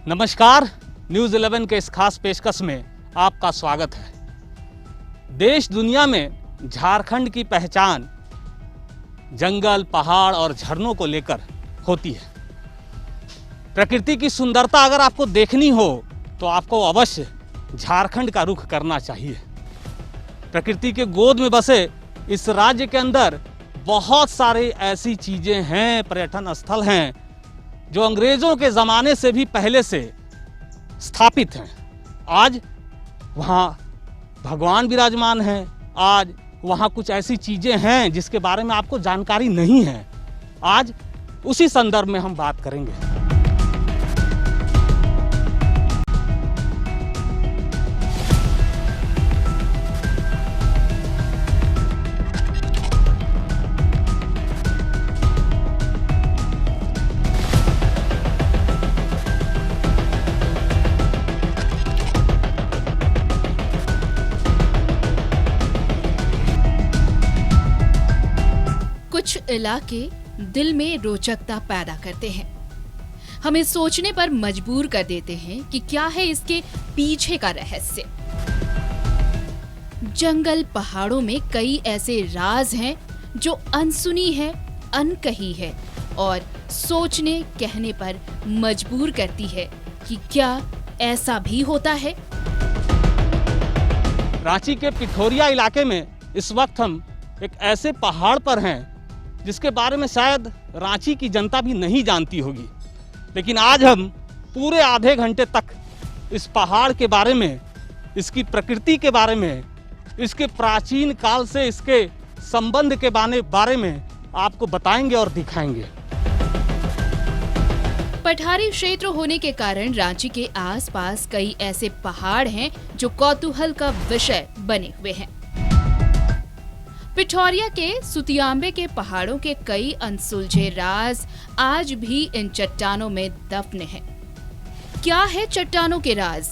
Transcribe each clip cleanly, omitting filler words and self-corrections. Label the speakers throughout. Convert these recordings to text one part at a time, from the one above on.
Speaker 1: नमस्कार, न्यूज़ 11 के इस खास पेशकश में आपका स्वागत है। देश दुनिया में झारखंड की पहचान जंगल, पहाड़ और झरनों को लेकर होती है। प्रकृति की सुंदरता अगर आपको देखनी हो तो आपको अवश्य झारखंड का रुख करना चाहिए। प्रकृति के गोद में बसे इस राज्य के अंदर बहुत सारी ऐसी चीज़ें हैं, पर्यटन स्थल हैं जो अंग्रेज़ों के ज़माने से भी पहले से स्थापित हैं। आज वहाँ भगवान विराजमान हैं, आज वहाँ कुछ ऐसी चीज़ें हैं जिसके बारे में आपको जानकारी नहीं है। आज उसी संदर्भ में हम बात करेंगे।
Speaker 2: कुछ इलाके दिल में रोचकता पैदा करते हैं, हमें सोचने पर मजबूर कर देते हैं कि क्या है इसके पीछे का रहस्य। जंगल, पहाड़ों में कई ऐसे राज हैं जो अनसुनी है, अनकही है और सोचने कहने पर मजबूर करती है कि क्या ऐसा भी होता है।
Speaker 1: रांची के पिठोरिया इलाके में इस वक्त हम एक ऐसे पहाड़ पर हैं जिसके बारे में शायद रांची की जनता भी नहीं जानती होगी, लेकिन आज हम पूरे आधे घंटे तक इस पहाड़ के बारे में, इसकी प्रकृति के बारे में, इसके प्राचीन काल से इसके संबंध के बारे में आपको बताएंगे और दिखाएंगे।
Speaker 2: पठारी क्षेत्र होने के कारण रांची के आसपास कई ऐसे पहाड़ हैं जो कौतूहल का विषय बने हुए हैं। पिठौरिया के सुतियांबे के पहाड़ों के कई अनसुलझे राज आज भी इन चट्टानों में दफन हैं। क्या है चट्टानों के राज?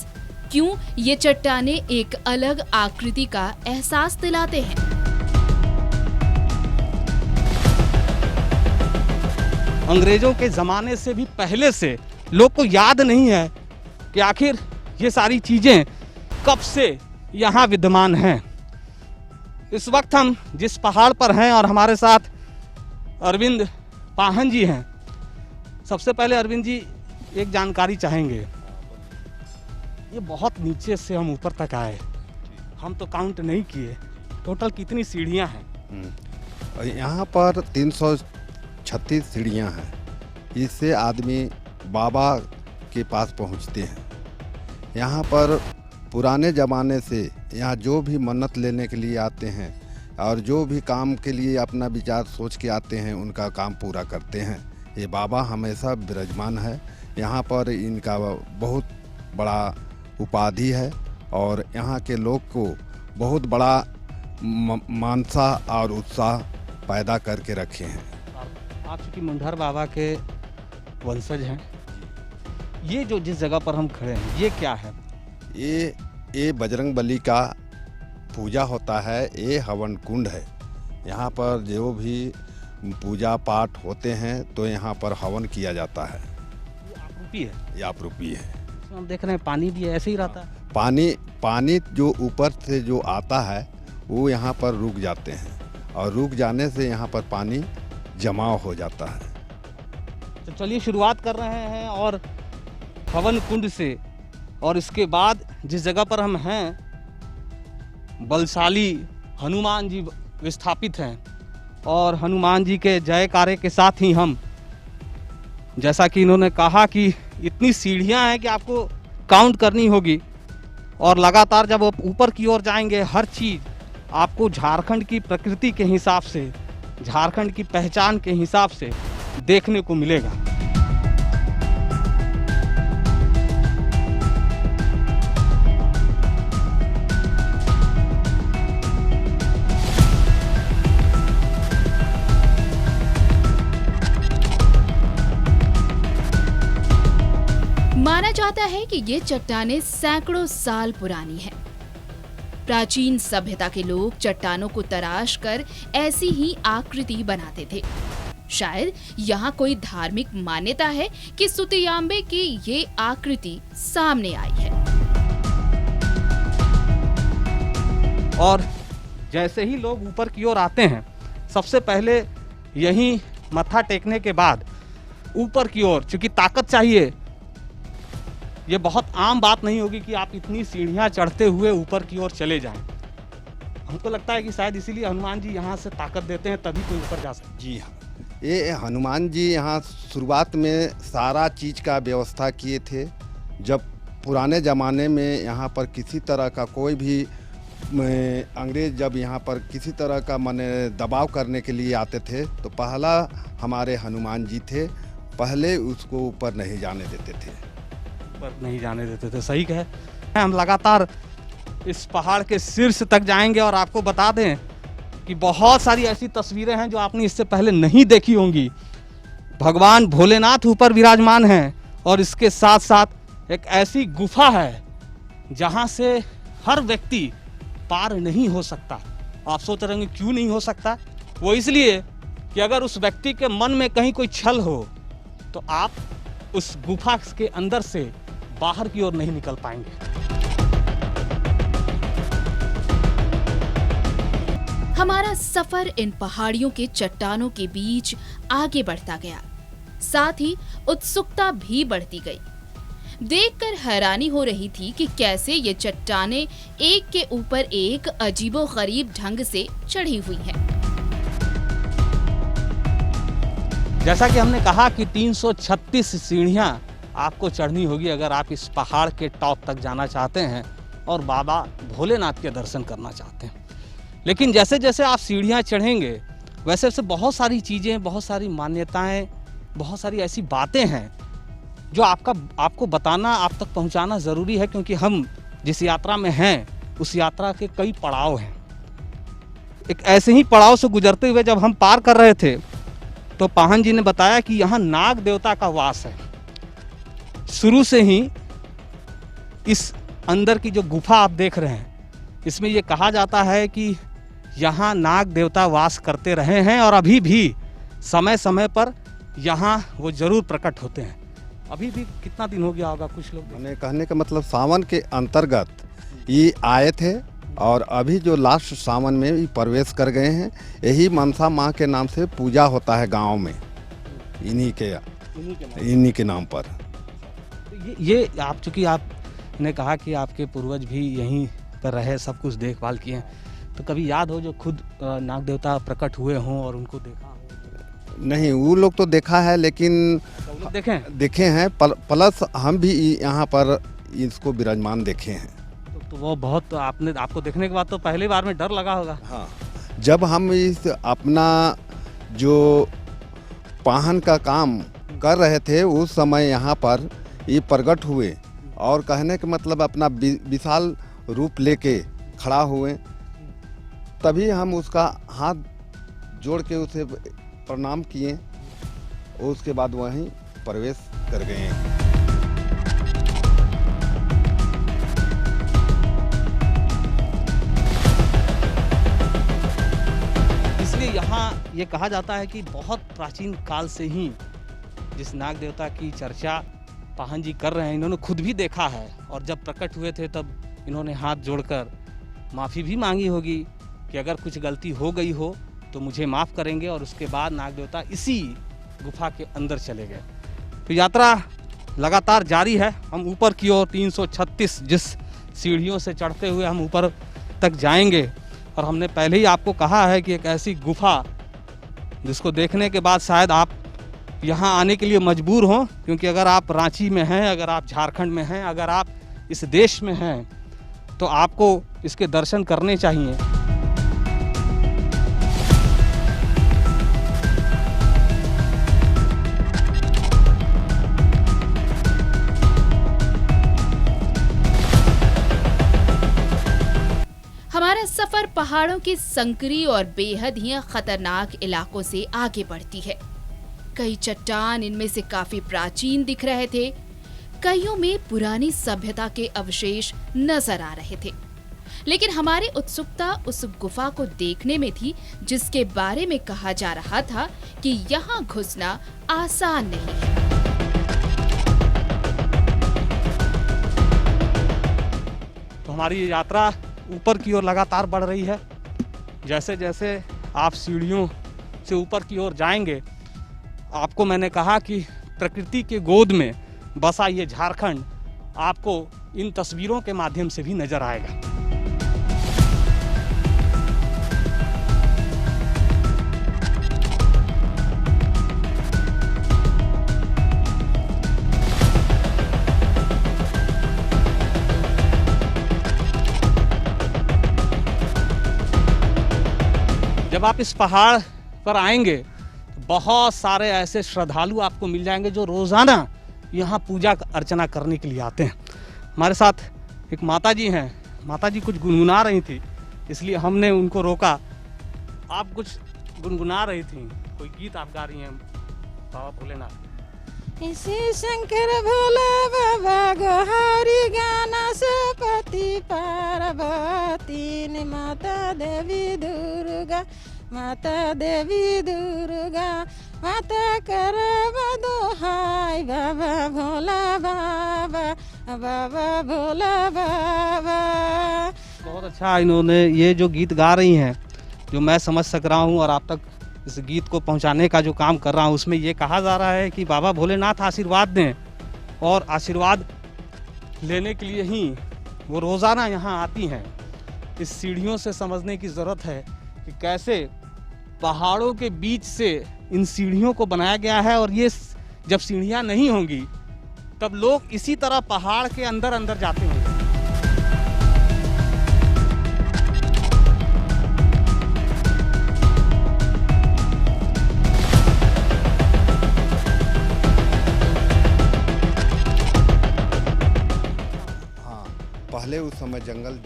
Speaker 2: क्यों ये चट्टानें एक अलग आकृति का एहसास दिलाते हैं?
Speaker 1: अंग्रेजों के जमाने से भी पहले से लोग को याद नहीं है कि आखिर ये सारी चीजें कब से यहाँ विद्यमान हैं। इस वक्त हम जिस पहाड़ पर हैं और हमारे साथ अरविंद पाहन जी हैं। सबसे पहले अरविंद जी एक जानकारी चाहेंगे। ये बहुत नीचे से हम ऊपर तक आए, हम तो काउंट नहीं किए, टोटल कितनी सीढ़ियां हैं?
Speaker 3: यहाँ पर 336 सीढ़ियाँ हैं। इससे आदमी बाबा के पास पहुँचते हैं। यहाँ पर पुराने ज़माने से यहाँ जो भी मन्नत लेने के लिए आते हैं और जो भी काम के लिए अपना विचार सोच के आते हैं उनका काम पूरा करते हैं। ये बाबा हमेशा विराजमान है। यहाँ पर इनका बहुत बड़ा उपाधि है और यहाँ के लोग को बहुत बड़ा मानसा और उत्साह पैदा करके रखे हैं।
Speaker 1: आप चूँकि मुंडहर बाबा के वंशज हैं, ये जो जिस जगह पर हम खड़े हैं ये क्या है?
Speaker 3: ये बजरंग बली का पूजा होता है। ये हवन कुंड है। यहाँ पर जो भी पूजा पाठ होते हैं तो यहाँ पर हवन किया जाता है।
Speaker 1: ये आपरूपी है?
Speaker 3: ये आपरूपी है।
Speaker 1: हम देख रहे हैं पानी भी ऐसे ही रहता है।
Speaker 3: पानी जो ऊपर से जो आता है वो यहाँ पर रुक जाते हैं और रुक जाने से यहाँ पर पानी जमाव हो जाता है।
Speaker 1: तो चलिए शुरुआत कर रहे हैं और हवन कुंड से, और इसके बाद जिस जगह पर हम हैं बलशाली हनुमान जी विस्थापित हैं और हनुमान जी के जयकारे के साथ ही हम, जैसा कि इन्होंने कहा कि इतनी सीढ़ियां हैं कि आपको काउंट करनी होगी और लगातार जब आप ऊपर की ओर जाएंगे हर चीज़ आपको झारखंड की प्रकृति के हिसाब से, झारखंड की पहचान के हिसाब से देखने को मिलेगा।
Speaker 2: माना जाता है कि ये चट्टानें सैकड़ों साल पुरानी हैं। प्राचीन सभ्यता के लोग चट्टानों को तराश कर ऐसी ही आकृति बनाते थे। शायद यहाँ कोई धार्मिक मान्यता है कि सुतियाम्बे की ये आकृति सामने आई है।
Speaker 1: और जैसे ही लोग ऊपर की ओर आते हैं, सबसे पहले यहीं मत्था टेकने के बाद ऊपर की ओर, चूंकि ताकत चाहिए, ये बहुत आम बात नहीं होगी कि आप इतनी सीढ़ियां चढ़ते हुए ऊपर की ओर चले जाएं। हमको लगता है कि शायद इसीलिए हनुमान जी यहाँ से ताकत देते हैं, तभी कोई ऊपर जा सकता।
Speaker 3: जी हाँ, ये हनुमान जी यहाँ शुरुआत में सारा चीज़ का व्यवस्था किए थे। जब पुराने ज़माने में यहाँ पर किसी तरह का कोई भी अंग्रेज़ जब यहाँ पर किसी तरह का माने दबाव करने के लिए आते थे, तो पहला हमारे हनुमान जी थे, पहले उसको ऊपर नहीं जाने देते थे।
Speaker 1: ऊपर नहीं जाने देते थे, सही कहे। हम लगातार इस पहाड़ के शीर्ष तक जाएंगे और आपको बता दें कि बहुत सारी ऐसी तस्वीरें हैं जो आपने इससे पहले नहीं देखी होंगी। भगवान भोलेनाथ ऊपर विराजमान हैं और इसके साथ साथ एक ऐसी गुफा है जहां से हर व्यक्ति पार नहीं हो सकता। आप सोच रहे होंगे क्यों नहीं हो सकता? वो इसलिए कि अगर उस व्यक्ति के मन में कहीं कोई छल हो तो आप उस गुफा के अंदर से बाहर की ओर नहीं निकल पाएंगे।
Speaker 2: हमारा सफर इन पहाड़ियों के चट्टानों के बीच आगे बढ़ता गया, साथ ही उत्सुकता भी बढ़ती गई। देखकर हैरानी हो रही थी कि कैसे ये चट्टानें एक के ऊपर एक अजीबोगरीब ढंग से चढ़ी हुई हैं।
Speaker 1: जैसा कि हमने कहा कि 336 सीढ़ियां आपको चढ़नी होगी अगर आप इस पहाड़ के टॉप तक जाना चाहते हैं और बाबा भोलेनाथ के दर्शन करना चाहते हैं। लेकिन जैसे जैसे आप सीढ़ियां चढ़ेंगे वैसे वैसे बहुत सारी चीज़ें, बहुत सारी मान्यताएं, बहुत सारी ऐसी बातें हैं जो आपको बताना, आप तक पहुंचाना ज़रूरी है, क्योंकि हम जिस यात्रा में हैं उस यात्रा के कई पड़ाव हैं। एक ऐसे ही पड़ाव से गुजरते हुए जब हम पार कर रहे थे तो पाहन जी ने बताया कि यहाँ नाग देवता का वास है। शुरू से ही इस अंदर की जो गुफा आप देख रहे हैं, इसमें ये कहा जाता है कि यहाँ नाग देवता वास करते रहे हैं और अभी भी समय समय पर यहाँ वो जरूर प्रकट होते हैं। अभी भी कितना दिन हो गया होगा, कुछ लोग
Speaker 3: मैंने कहने का मतलब सावन के अंतर्गत ये आए थे और अभी जो लास्ट सावन में ये प्रवेश कर गए हैं। यही मनसा माँ के नाम से पूजा होता है गांव में, इन्हीं के नाम पर।
Speaker 1: ये आप, चूँकि आपने कहा कि आपके पूर्वज भी यहीं पर रहे, सब कुछ देखभाल किए हैं, तो कभी याद हो जो खुद नाग देवता प्रकट हुए हों और उनको देखा हो?
Speaker 3: नहीं, वो लोग तो देखा है, लेकिन देखे हैं प्लस हम भी यहाँ पर इसको विराजमान देखे हैं।
Speaker 1: तो वो बहुत आपको देखने के बाद तो पहली बार में डर लगा होगा।
Speaker 3: हाँ, जब हम इस अपना जो पाहन का काम कर रहे थे उस समय यहाँ पर ये प्रकट हुए और कहने के मतलब अपना विशाल रूप लेके खड़ा हुए, तभी हम उसका हाथ जोड़ के उसे प्रणाम किए और उसके बाद वहीं प्रवेश कर गए।
Speaker 1: इसलिए यहाँ ये कहा जाता है कि बहुत प्राचीन काल से ही जिस नाग देवता की चर्चा पाहन जी कर रहे हैं, इन्होंने खुद भी देखा है और जब प्रकट हुए थे तब इन्होंने हाथ जोड़कर माफ़ी भी मांगी होगी कि अगर कुछ गलती हो गई हो तो मुझे माफ़ करेंगे, और उसके बाद नाग देवता इसी गुफा के अंदर चले गए। तो यात्रा लगातार जारी है। हम ऊपर की ओर 336 जिस सीढ़ियों से चढ़ते हुए हम ऊपर तक जाएंगे, और हमने पहले ही आपको कहा है कि एक ऐसी गुफा जिसको देखने के बाद शायद आप यहाँ आने के लिए मजबूर हों, क्योंकि अगर आप रांची में हैं, अगर आप झारखंड में हैं, अगर आप इस देश में हैं तो आपको इसके दर्शन करने चाहिए।
Speaker 2: हमारा सफर पहाड़ों के संकरी और बेहद ही खतरनाक इलाकों से आगे बढ़ती है। कई चट्टान इनमें से काफी प्राचीन दिख रहे थे, कईयों में पुरानी सभ्यता के अवशेष नजर आ रहे थे। लेकिन हमारी उत्सुकता उस गुफा को देखने में थी जिसके बारे में कहा जा रहा था कि यहाँ घुसना आसान नहीं है।
Speaker 1: तो हमारी ये यात्रा ऊपर की ओर लगातार बढ़ रही है। जैसे जैसे आप सीढ़ियों से ऊपर की ओर जाएंगे, आपको मैंने कहा कि प्रकृति के गोद में बसा ये झारखंड आपको इन तस्वीरों के माध्यम से भी नजर आएगा। जब आप इस पहाड़ पर आएंगे तो बहुत सारे ऐसे श्रद्धालु आपको मिल जाएंगे जो रोज़ाना यहाँ पूजा अर्चना करने के लिए आते हैं। हमारे साथ एक माता जी हैं। माता जी कुछ गुनगुना रही थी, इसलिए हमने उनको रोका। आप कुछ गुनगुना रही थी, कोई गीत आप गा रही हैं बाबा भोलेनाथ।
Speaker 4: इसी शंकर भोले बाबा गोहारी गाना से पति पार्वती ने माता देवी दुर्गा माता कर दोहाई बाबा भोला बाबा।
Speaker 1: बहुत अच्छा इन्होंने ये जो गीत गा रही हैं, जो मैं समझ सक रहा हूँ और आप तक इस गीत को पहुंचाने का जो काम कर रहा हूं, उसमें ये कहा जा रहा है कि बाबा भोलेनाथ आशीर्वाद दें, और आशीर्वाद लेने के लिए ही वो रोज़ाना यहाँ आती हैं। इस सीढ़ियों से समझने की ज़रूरत है कि कैसे पहाड़ों के बीच से इन सीढ़ियों को बनाया गया है, और ये जब सीढ़ियाँ नहीं होंगी तब लोग इसी तरह पहाड़ के अंदर अंदर जाते होंगे।
Speaker 3: पहले उस समय जंगल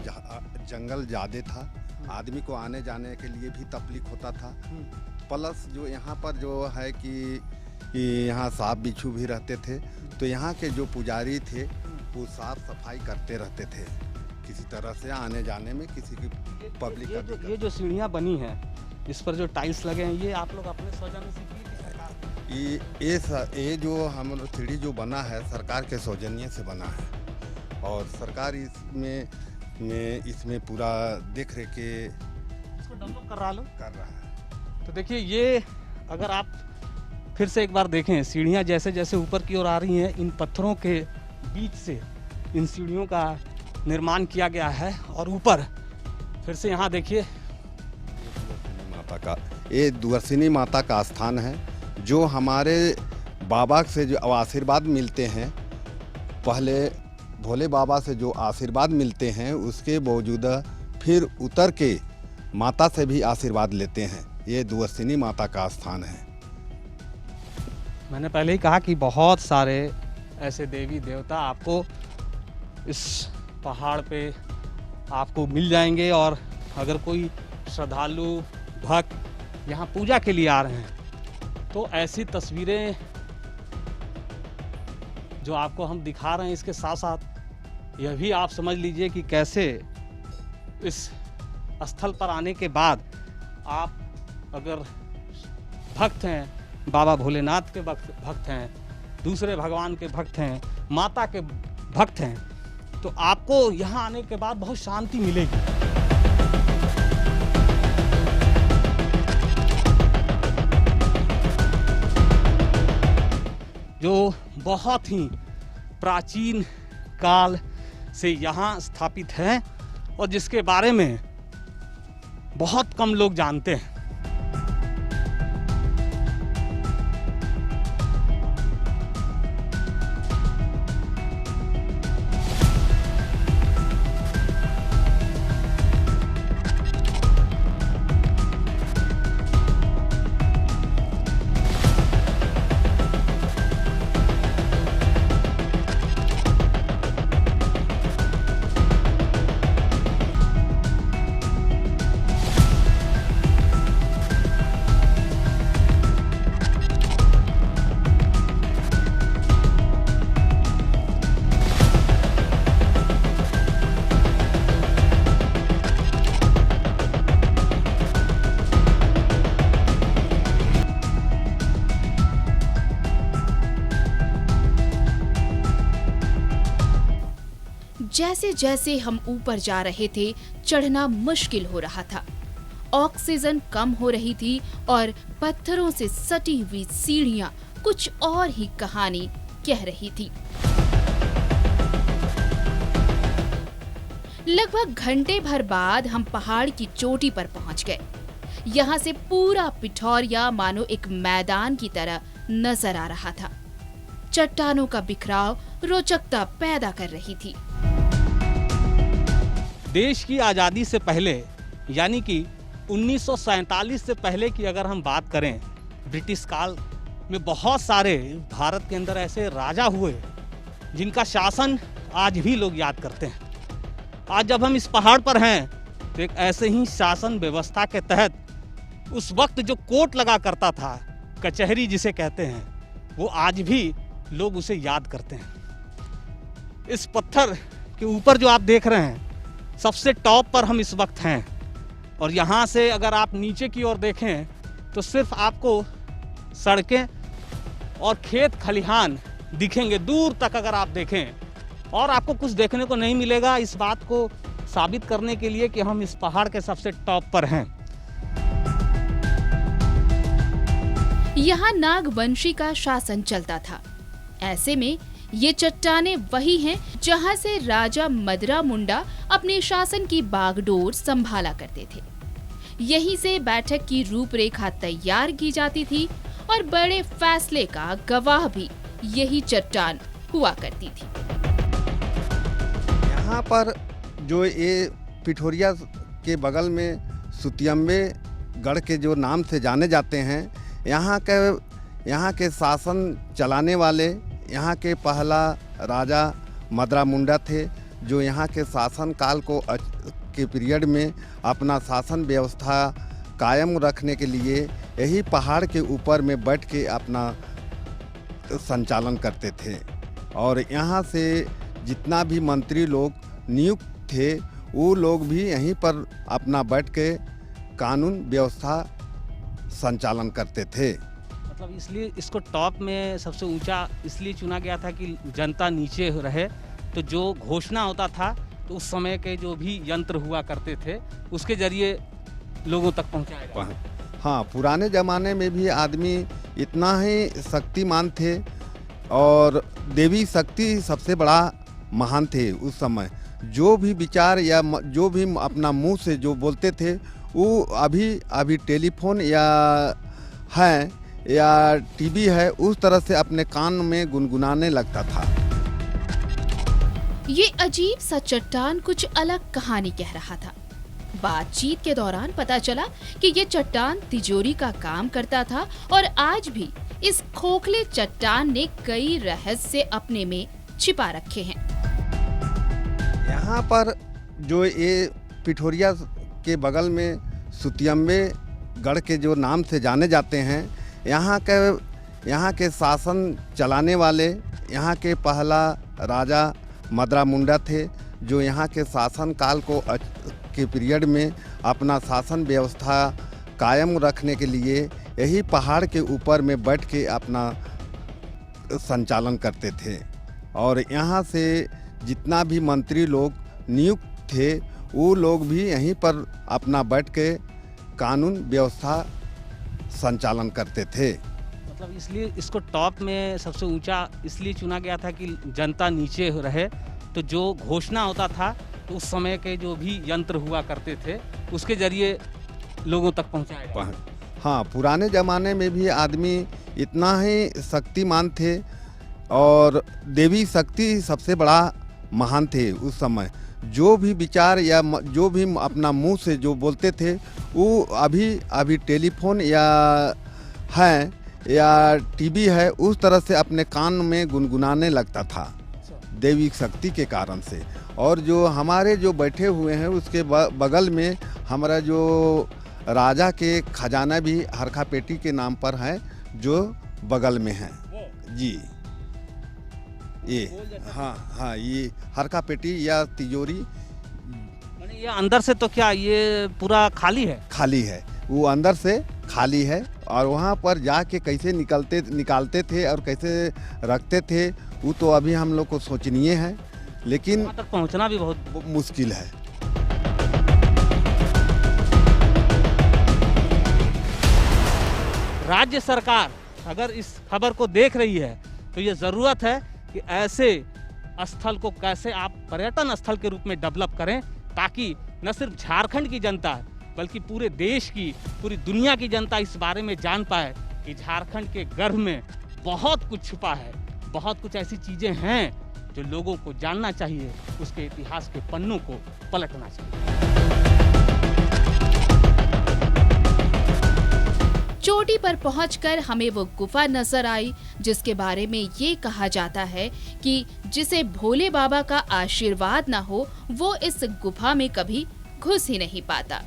Speaker 3: ज़्यादा था, आदमी को आने जाने के लिए भी तकलीफ होता था। प्लस जो यहाँ पर जो है कि यहाँ सांप बिच्छू भी रहते थे, तो यहाँ के जो पुजारी थे वो साफ सफाई करते रहते थे, किसी तरह से आने जाने में किसी की पब्लिक का।
Speaker 1: ये जो सीढ़ियाँ बनी हैं, इस पर जो टाइल्स लगे हैं, ये आप लोग अपने सौजन्य से की कि सरकार?
Speaker 3: ये जो हम सीढ़ी जो बना है सरकार के सौजन्य से बना है, और सरकार इसमें पूरा देख रेख के
Speaker 1: इसको डेवलप कर रहा है। तो देखिए, ये अगर आप फिर से एक बार देखें, सीढ़ियाँ जैसे जैसे ऊपर की ओर आ रही हैं, इन पत्थरों के बीच से इन सीढ़ियों का निर्माण किया गया है। और ऊपर फिर से यहाँ देखिए,
Speaker 3: ये दुर्सिनी माता का स्थान है, जो हमारे बाबा से जो आशीर्वाद मिलते हैं, पहले भोले बाबा से जो आशीर्वाद मिलते हैं, उसके बावजूद फिर उतर के माता से भी आशीर्वाद लेते हैं। ये दुर्सिनी माता का स्थान है।
Speaker 1: मैंने पहले ही कहा कि बहुत सारे ऐसे देवी देवता आपको इस पहाड़ पे आपको मिल जाएंगे, और अगर कोई श्रद्धालु भक्त यहाँ पूजा के लिए आ रहे हैं तो ऐसी तस्वीरें जो आपको हम दिखा रहे हैं, इसके साथ साथ यह भी आप समझ लीजिए कि कैसे इस स्थल पर आने के बाद आप अगर भक्त हैं, बाबा भोलेनाथ के भक्त हैं, दूसरे भगवान के भक्त हैं, माता के भक्त हैं, तो आपको यहाँ आने के बाद बहुत शांति मिलेगी। जो बहुत ही प्राचीन काल से यहाँ स्थापित है और जिसके बारे में बहुत कम लोग जानते हैं।
Speaker 2: जैसे जैसे हम ऊपर जा रहे थे चढ़ना मुश्किल हो रहा था। ऑक्सीजन कम हो रही थी और पत्थरों से सटी हुई सीढ़ियां कुछ और ही कहानी कह रही थी। लगभग घंटे भर बाद हम पहाड़ की चोटी पर पहुंच गए। यहाँ से पूरा पिठौरिया मानो एक मैदान की तरह नजर आ रहा था। चट्टानों का बिखराव रोचकता पैदा कर रही थी।
Speaker 1: देश की आज़ादी से पहले यानी कि 1947 से पहले की अगर हम बात करें, ब्रिटिश काल में बहुत सारे भारत के अंदर ऐसे राजा हुए जिनका शासन आज भी लोग याद करते हैं। आज जब हम इस पहाड़ पर हैं तो एक ऐसे ही शासन व्यवस्था के तहत उस वक्त जो कोर्ट लगा करता था, कचहरी जिसे कहते हैं, वो आज भी लोग उसे याद करते हैं। इस पत्थर के ऊपर जो आप देख रहे हैं, सबसे टॉप पर हम इस वक्त हैं और यहाँ से अगर आप नीचे की ओर देखें तो सिर्फ आपको सड़कें और खेत खलिहान दिखेंगे दूर तक अगर आप देखें, और आपको कुछ देखने को नहीं मिलेगा। इस बात को साबित करने के लिए कि हम इस पहाड़ के सबसे टॉप पर हैं।
Speaker 2: यहाँ नागवंशी का शासन चलता था। ऐसे में ये चट्टानें वही हैं जहाँ से राजा मदरा मुंडा अपने शासन की बागडोर संभाला करते थे। यहीं से बैठक की रूपरेखा तैयार की जाती थी और बड़े फैसले का गवाह भी यही चट्टान हुआ करती थी।
Speaker 3: यहाँ पर जो ये पिठौरिया के बगल में सुतियम्बे गढ़ के जो नाम से जाने जाते हैं, यहाँ के शासन चलाने वाले यहाँ के पहला राजा मदरा मुंडा थे, जो यहाँ के शासन काल को के पीरियड में अपना शासन व्यवस्था कायम रखने के लिए यही पहाड़ के ऊपर में बैठ के अपना संचालन करते थे। और यहाँ से जितना भी मंत्री लोग नियुक्त थे, वो लोग भी यहीं पर अपना बैठ के कानून व्यवस्था संचालन करते थे।
Speaker 1: मतलब इसलिए इसको टॉप में सबसे ऊंचा इसलिए चुना गया था कि जनता नीचे रहे, तो जो घोषणा होता था तो उस समय के जो भी यंत्र हुआ करते थे उसके जरिए लोगों तक पहुंचाया।
Speaker 3: हाँ, पुराने ज़माने में भी आदमी इतना ही शक्तिमान थे और देवी शक्ति सबसे बड़ा महान थे उस समय। जो भी विचार या जो भी अपना मुंह से जो बोलते थे, वो अभी टेलीफोन या है या टीवी है, उस तरह से अपने कान में गुनगुनाने लगता था।
Speaker 2: ये अजीब सा चट्टान कुछ अलग कहानी कह रहा था। बातचीत के दौरान पता चला कि ये चट्टान तिजोरी का काम करता था और आज भी इस खोखले चट्टान ने कई रहस्य अपने में छिपा रखे हैं।
Speaker 3: यहाँ पर जो ये पिठौरिया के बगल में सुतियम्बे गढ़ के जो नाम से जाने जाते हैं, यहाँ के शासन चलाने वाले यहाँ के पहला राजा मदरा मुंडा थे, जो यहाँ के शासन काल को के पीरियड में अपना शासन व्यवस्था कायम रखने के लिए यही पहाड़ के ऊपर में बैठ के अपना संचालन करते थे। और यहाँ से जितना भी मंत्री लोग नियुक्त थे, वो लोग भी यहीं पर अपना बैठ के कानून व्यवस्था संचालन करते थे।
Speaker 1: मतलब इसलिए इसको टॉप में सबसे ऊंचा इसलिए चुना गया था कि जनता नीचे रहे, तो जो घोषणा होता था तो उस समय के जो भी यंत्र हुआ करते थे उसके जरिए लोगों तक पहुंचाया।
Speaker 3: हाँ, पुराने ज़माने में भी आदमी इतना ही शक्तिमान थे और देवी शक्ति सबसे बड़ा महान थे उस समय। जो भी विचार या जो भी अपना मुंह से जो बोलते थे, वो अभी टेलीफोन या है या टीवी है, उस तरह से अपने कान में गुनगुनाने लगता था देवी शक्ति के कारण से। और जो हमारे जो बैठे हुए हैं उसके बगल में हमारा जो राजा के खजाना भी हरखा पेटी के नाम पर है, जो बगल में है जी। ये हाँ, ये हरखा पेटी या तिजोरी।
Speaker 1: ये अंदर से तो क्या ये पूरा खाली है?
Speaker 3: खाली है, वो अंदर से खाली है। और वहाँ पर जाके कैसे निकालते थे और कैसे रखते थे, वो तो अभी हम लोग को सोचनीय है। लेकिन
Speaker 1: वहाँ तक पहुँचना भी बहुत
Speaker 3: मुश्किल है।
Speaker 1: राज्य सरकार अगर इस खबर को देख रही है तो ये ज़रूरत है कि ऐसे स्थल को कैसे आप पर्यटन स्थल के रूप में डेवलप करें, ताकि न सिर्फ झारखंड की जनता बल्कि पूरे देश की, पूरी दुनिया की जनता इस बारे में जान पाए कि झारखंड के गर्भ में बहुत कुछ छुपा है, बहुत कुछ ऐसी चीज़ें हैं जो लोगों को जानना चाहिए, उसके इतिहास के पन्नों को पलटना चाहिए।
Speaker 2: चोटी पर पहुंचकर हमें वो गुफा नजर आई जिसके बारे में ये कहा जाता है कि जिसे भोले बाबा का आशीर्वाद ना हो वो इस गुफा में कभी घुस ही नहीं पाता।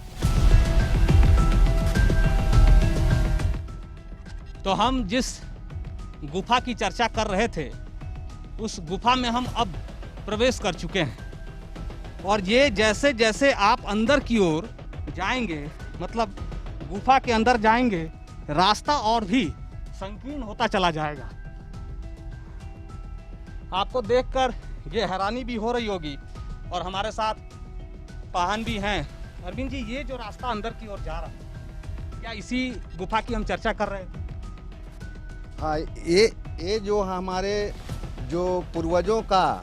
Speaker 1: तो हम जिस गुफा की चर्चा कर रहे थे उस गुफा में हम अब प्रवेश कर चुके हैं और ये जैसे जैसे आप अंदर की ओर जाएंगे, मतलब गुफा के अंदर जाएंगे, रास्ता और भी संकीर्ण होता चला जाएगा। आपको देखकर ये हैरानी भी हो रही होगी और हमारे साथ पाहन भी हैं। अरविंद जी, ये जो रास्ता अंदर की ओर जा रहा है, क्या इसी गुफा की हम चर्चा कर रहे थे?
Speaker 3: हाँ, ये जो हमारे जो पूर्वजों का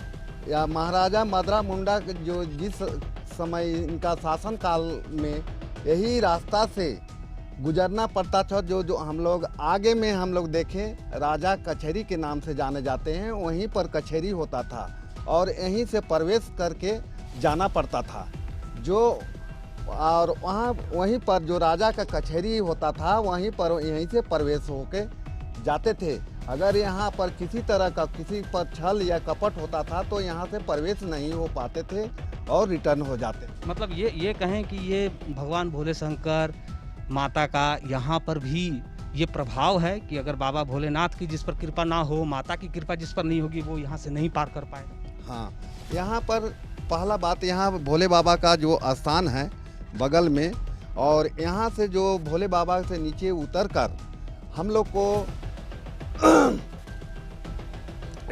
Speaker 3: या महाराजा मदरा मुंडा जो जिस समय इनका शासन काल में यही रास्ता से गुजरना पड़ता था, जो हम लोग आगे में हम लोग देखें राजा कचहरी के नाम से जाने जाते हैं, वहीं पर कचहरी होता था और यहीं से प्रवेश करके जाना पड़ता था जो, और वहीं पर जो राजा का कचहरी होता था वहीं पर यहीं से प्रवेश होके जाते थे। अगर यहाँ पर किसी तरह का किसी पर छल या कपट होता था तो यहाँ से प्रवेश नहीं हो पाते थे और रिटर्न हो जाते।
Speaker 1: मतलब ये कहें कि ये भगवान भोले शंकर माता का यहाँ पर भी ये प्रभाव है कि अगर बाबा भोलेनाथ की जिस पर कृपा ना हो, माता की कृपा जिस पर नहीं होगी, वो यहाँ से नहीं पार कर पाएगा।
Speaker 3: हाँ, यहाँ पर पहला बात, यहाँ भोले बाबा का जो स्थान है बगल में, और यहाँ से जो भोले बाबा से नीचे उतरकर हम लोग को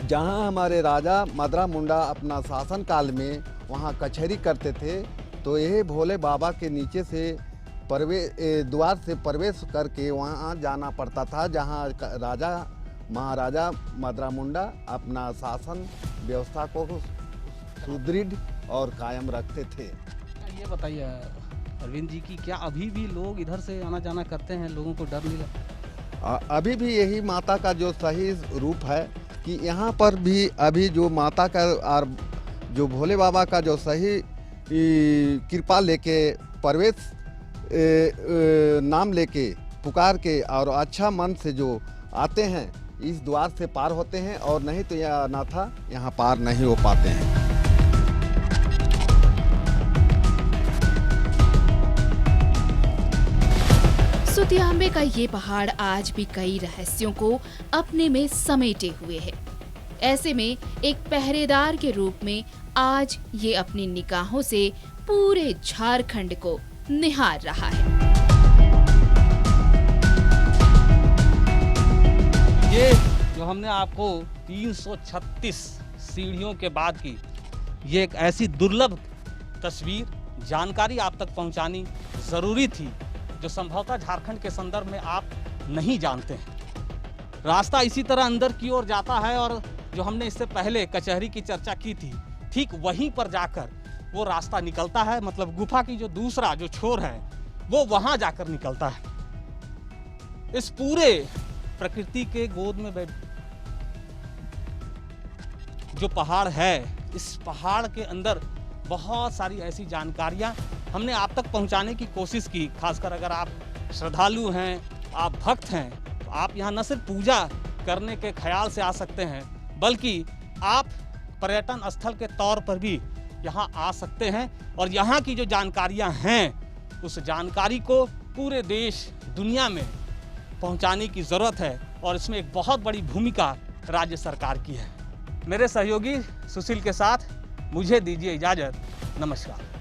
Speaker 3: जहाँ हमारे राजा मदरा मुंडा अपना शासन काल में वहाँ कचहरी करते थे, तो यही भोले बाबा के नीचे से द्वार से प्रवेश करके वहाँ जाना पड़ता था, जहाँ राजा महाराजा मदरा मुंडा अपना शासन व्यवस्था को सुदृढ़ और कायम रखते थे।
Speaker 1: ये बताइए अरविंद जी की क्या अभी भी लोग इधर से आना जाना करते हैं, लोगों को डर नहीं लगता?
Speaker 3: अभी भी यही माता का जो सही रूप है कि यहाँ पर भी अभी जो माता का और जो भोले बाबा का जो सही कृपा लेके प्रवेश नाम लेके पुकार के और अच्छा मन से जो आते हैं इस द्वार से पार होते हैं, और नहीं तो यह अनाथा यहाँ पार नहीं हो पाते हैं।
Speaker 2: सुतियांबे का ये पहाड़ आज भी कई रहस्यों को अपने में समेटे हुए है। ऐसे में एक पहरेदार के रूप में आज ये अपनी निगाहों से पूरे झारखंड को निहार रहा है।
Speaker 1: ये जो हमने आपको 336 सीढ़ियों के बाद की ये एक ऐसी दुर्लभ तस्वीर, जानकारी आप तक पहुंचानी ज़रूरी थी जो संभवतः झारखंड के संदर्भ में आप नहीं जानते हैं। रास्ता इसी तरह अंदर की ओर जाता है और जो हमने इससे पहले कचहरी की चर्चा की थी, ठीक वहीं पर जाकर वो रास्ता निकलता है। मतलब गुफा की जो दूसरा जो छोर है वो वहां जाकर निकलता है। इस पूरे प्रकृति के गोद में जो पहाड़ है, इस पहाड़ के अंदर बहुत सारी ऐसी जानकारियां हमने आप तक पहुंचाने की कोशिश की। खासकर अगर आप श्रद्धालु हैं, आप भक्त हैं, तो आप यहाँ न सिर्फ पूजा करने के ख्याल से आ सकते हैं, बल्कि आप पर्यटन स्थल के तौर पर भी यहाँ आ सकते हैं। और यहाँ की जो जानकारियाँ हैं उस जानकारी को पूरे देश दुनिया में पहुँचाने की ज़रूरत है, और इसमें एक बहुत बड़ी भूमिका राज्य सरकार की है। मेरे सहयोगी सुशील के साथ मुझे दीजिए इजाज़त। नमस्कार।